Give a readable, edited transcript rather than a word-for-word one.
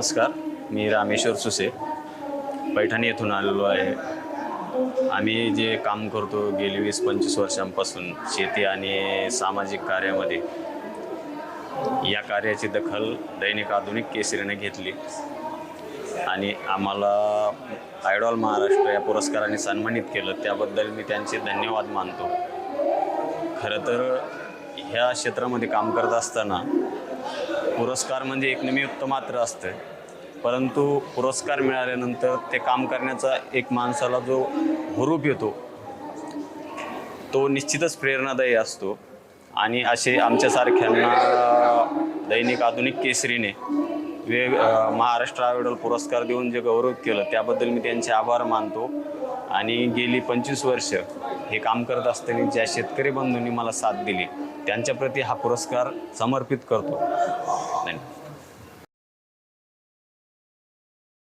नमस्कार, मी रामेश्वर सुसे पैठणी येथून आलेलो आहे। आम्ही जे काम करतो गेली 20-25 वर्षांपासून शेती आणि सामाजिक कार्यामध्ये, या कार्याची दखल दैनिक आधुनिक केसरीने घेतली आणि आम्हाला आयडॉल महाराष्ट्र या पुरस्काराने सन्मानित केलं। त्याबद्दल मी त्यांचे धन्यवाद मानतो। खरं तर ह्या क्षेत्रामध्ये काम करत असताना पुरस्कार म्हणजे एक निमित्त मात्र असतं, परंतु पुरस्कार मिळाल्यानंतर ते काम करण्याचा एक माणसाला जो हुरूप येतो तो निश्चितच प्रेरणादायी असतो। आणि असे आमच्यासारख्यांना दैनिक आधुनिक केसरीने महाराष्ट्र आयडॉल पुरस्कार देऊन जे गौरव केलं त्याबद्दल मी त्यांचे आभार मानतो। आणि गेली 25 वर्ष हे काम करत असताना ज्या शेतकरी बंधूंनी मला साथ दिली त्यांच्याप्रती हा पुरस्कार समर्पित करतो। धन्यवाद।